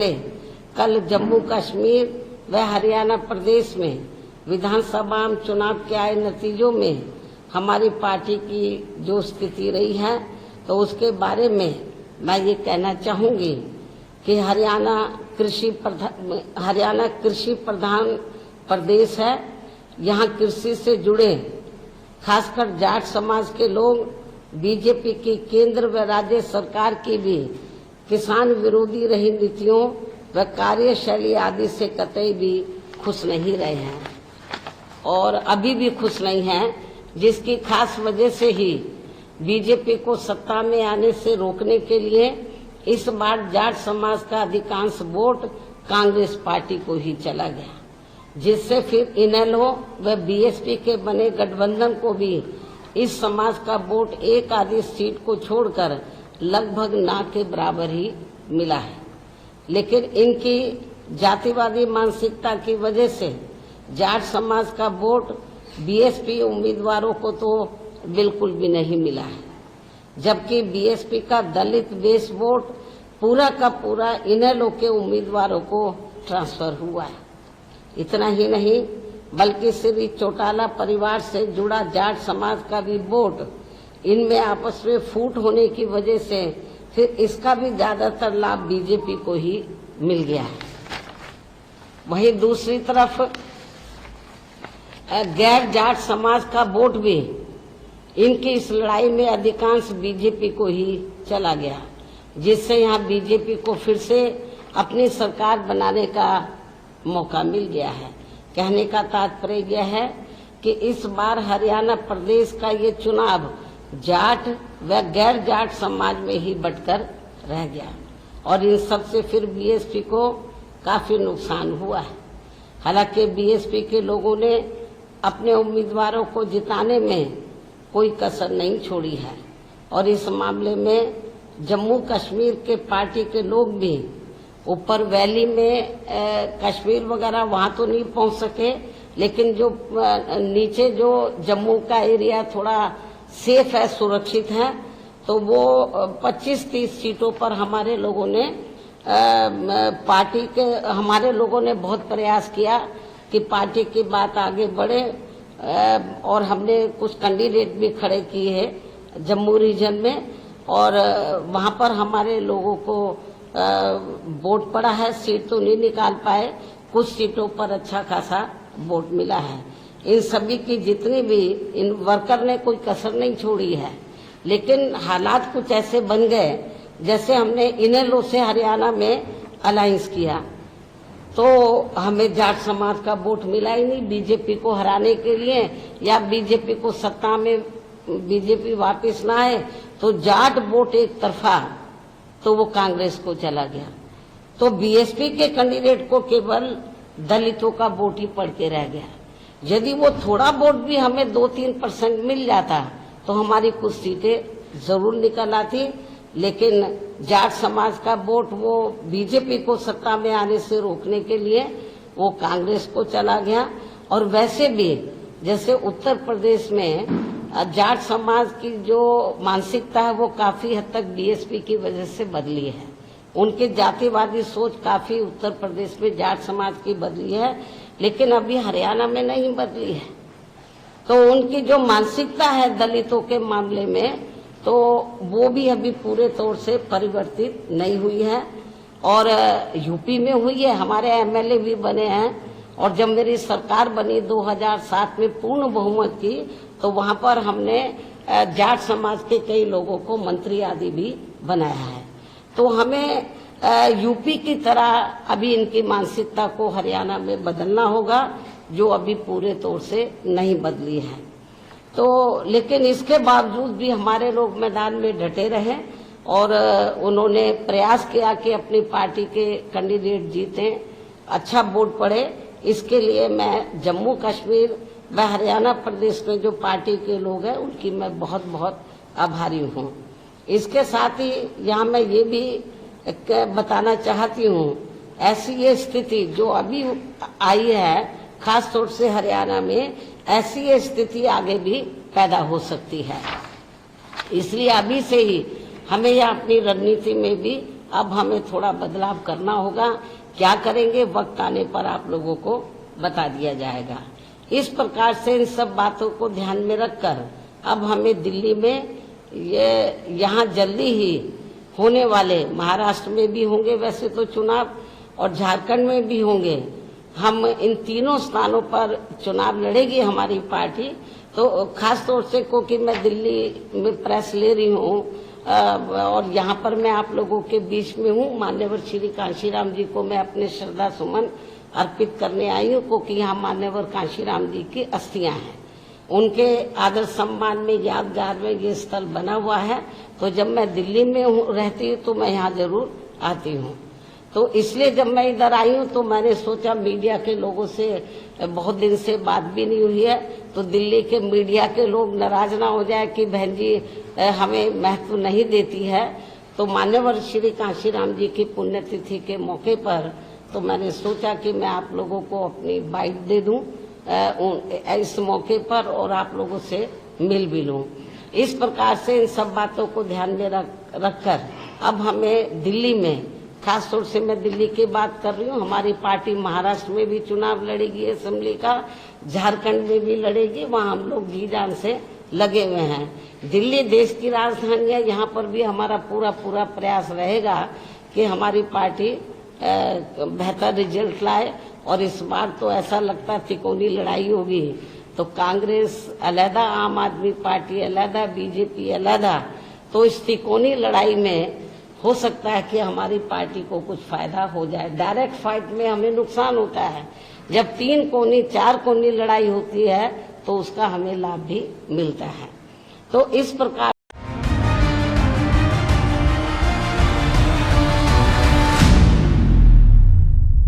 कल जम्मू कश्मीर व हरियाणा प्रदेश में विधानसभा चुनाव के आए नतीजों में हमारी पार्टी की जो स्थिति रही है, तो उसके बारे में मैं ये कहना चाहूंगी कि हरियाणा कृषि प्रधान प्रदेश है। यहाँ कृषि से जुड़े खासकर जाट समाज के लोग बीजेपी की केंद्र व राज्य सरकार की भी किसान विरोधी रही नीतियों व कार्यशैली आदि से कतई भी खुश नहीं रहे हैं और अभी भी खुश नहीं हैं, जिसकी खास वजह से ही बीजेपी को सत्ता में आने से रोकने के लिए इस बार जाट समाज का अधिकांश वोट कांग्रेस पार्टी को ही चला गया, जिससे फिर इनेलो व बीएसपी के बने गठबंधन को भी इस समाज का वोट एक आधी सीट को छोड़कर लगभग ना के बराबर ही मिला है। लेकिन इनकी जातिवादी मानसिकता की वजह से जाट समाज का वोट बीएसपी उम्मीदवारों को तो बिल्कुल भी नहीं मिला है, जबकि बीएसपी का दलित बेस वोट पूरा का पूरा इनेलो के उम्मीदवारों को ट्रांसफर हुआ है। इतना ही नहीं बल्कि श्री चौटाला परिवार से जुड़ा जाट समाज का भी वोट इनमें आपस में फूट होने की वजह से फिर इसका भी ज्यादातर लाभ बीजेपी को ही मिल गया है। वहीं दूसरी तरफ गैर जाट समाज का वोट भी इनकी इस लड़ाई में अधिकांश बीजेपी को ही चला गया, जिससे यहाँ बीजेपी को फिर से अपनी सरकार बनाने का मौका मिल गया है। कहने का तात्पर्य यह है कि इस बार हरियाणा प्रदेश का ये चुनाव जाट व गैर जाट समाज में ही बंटकर रह गया और इन सब से फिर बीएसपी को काफी नुकसान हुआ है। हालांकि बीएसपी के लोगों ने अपने उम्मीदवारों को जिताने में कोई कसर नहीं छोड़ी है और इस मामले में जम्मू कश्मीर के पार्टी के लोग भी ऊपर वैली में कश्मीर वगैरह वहां तो नहीं पहुंच सके, लेकिन जो नीचे जो जम्मू का एरिया थोड़ा सेफ है, सुरक्षित है, तो वो 25-30 सीटों पर हमारे लोगों ने हमारे लोगों ने बहुत प्रयास किया कि पार्टी की बात आगे बढ़े और हमने कुछ कैंडिडेट भी खड़े किए हैं जम्मू रीजन में और वहां पर हमारे लोगों को वोट पड़ा है। सीट तो नहीं निकाल पाए, कुछ सीटों पर अच्छा खासा वोट मिला है। इन सभी की जितनी भी इन वर्कर ने कोई कसर नहीं छोड़ी है, लेकिन हालात कुछ ऐसे बन गए जैसे हमने इनेलो से हरियाणा में अलायंस किया तो हमें जाट समाज का वोट मिला ही नहीं बीजेपी को हराने के लिए, या बीजेपी को सत्ता में बीजेपी वापस ना आए तो जाट वोट एक तरफा तो वो कांग्रेस को चला गया, तो बीएसपी के कैंडिडेट को केवल दलितों का वोट ही पड़ के रह गया। यदि वो थोड़ा वोट भी हमें 2-3% मिल जाता तो हमारी कुछ सीटें जरूर निकल आती, लेकिन जाट समाज का वोट वो बीजेपी को सत्ता में आने से रोकने के लिए वो कांग्रेस को चला गया। और वैसे भी जैसे उत्तर प्रदेश में जाट समाज की जो मानसिकता है वो काफी हद तक बीएसपी की वजह से बदली है। उनकी जातिवादी सोच काफी उत्तर प्रदेश में जाट समाज की बदली है, लेकिन अभी हरियाणा में नहीं बदली है। तो उनकी जो मानसिकता है दलितों के मामले में तो वो भी अभी पूरे तौर से परिवर्तित नहीं हुई है और यूपी में हुई है। हमारे एमएलए भी बने हैं और जब मेरी सरकार बनी 2007 में पूर्ण बहुमत की तो वहां पर हमने जाट समाज के कई लोगों को मंत्री आदि भी बनाया है। तो हमें यूपी की तरह अभी इनकी मानसिकता को हरियाणा में बदलना होगा, जो अभी पूरे तौर से नहीं बदली है। तो लेकिन इसके बावजूद भी हमारे लोग मैदान में डटे रहे और उन्होंने प्रयास किया कि अपनी पार्टी के कैंडिडेट जीतें, अच्छा वोट पड़े। इसके लिए मैं जम्मू कश्मीर व हरियाणा प्रदेश में जो पार्टी के लोग हैं उनकी मैं बहुत बहुत आभारी हूँ। इसके साथ ही यहाँ मैं ये भी बताना चाहती हूँ, ऐसी ये स्थिति जो अभी आई है खास तौर से हरियाणा में, ऐसी ये स्थिति आगे भी पैदा हो सकती है। इसलिए अभी से ही हमें यह अपनी रणनीति में भी अब हमें थोड़ा बदलाव करना होगा। क्या करेंगे वक्त आने पर आप लोगों को बता दिया जाएगा। इस प्रकार से इन सब बातों को ध्यान में रखकर अब हमें दिल्ली में यहाँ जल्दी ही होने वाले, महाराष्ट्र में भी होंगे वैसे तो चुनाव और झारखंड में भी होंगे, हम इन तीनों स्थानों पर चुनाव लड़ेगी हमारी पार्टी। तो खास तौर से क्योंकि मैं दिल्ली में प्रेस ले रही हूँ और यहाँ पर मैं आप लोगों के बीच में हूँ, मान्यवर श्री कांशीराम जी को मैं अपने श्रद्धा सुमन अर्पित करने आई हूँ, क्योंकि यहाँ मान्यवर कांशीराम जी की अस्थियां हैं। उनके आदर सम्मान में यादगार में ये स्थल बना हुआ है। तो जब मैं दिल्ली में रहती हूँ तो मैं यहाँ जरूर आती हूँ। तो इसलिए जब मैं इधर आई हूँ तो मैंने सोचा मीडिया के लोगों से बहुत दिन से बात भी नहीं हुई है, तो दिल्ली के मीडिया के लोग नाराज ना हो जाए कि बहन जी हमें महत्व नहीं देती है। तो मान्यवर श्री कांशीराम जी की पुण्यतिथि के मौके पर तो मैंने सोचा कि मैं आप लोगों को अपनी बाइट दे दूं इस मौके पर और आप लोगों से मिल भी लूं। इस प्रकार से इन सब बातों को ध्यान में रखकर अब हमें दिल्ली में, खास तौर से मैं दिल्ली की बात कर रही हूँ, हमारी पार्टी महाराष्ट्र में भी चुनाव लड़ेगी असेंबली का, झारखंड में भी लड़ेगी, वहाँ हम लोग जी जान से लगे हुए हैं। दिल्ली देश की राजधानी है, यहाँ पर भी हमारा पूरा प्रयास रहेगा कि हमारी पार्टी बेहतर रिजल्ट लाए। और इस बार तो ऐसा लगता है तिकोनी लड़ाई होगी, तो कांग्रेस अलहदा, आम आदमी पार्टी अलहदा, बीजेपी अलहदा, तो इस तिकोनी लड़ाई में हो सकता है कि हमारी पार्टी को कुछ फायदा हो जाए। डायरेक्ट फाइट में हमें नुकसान होता है, जब 3 कोनी 4 कोनी लड़ाई होती है तो उसका हमें लाभ भी मिलता है। तो इस प्रकार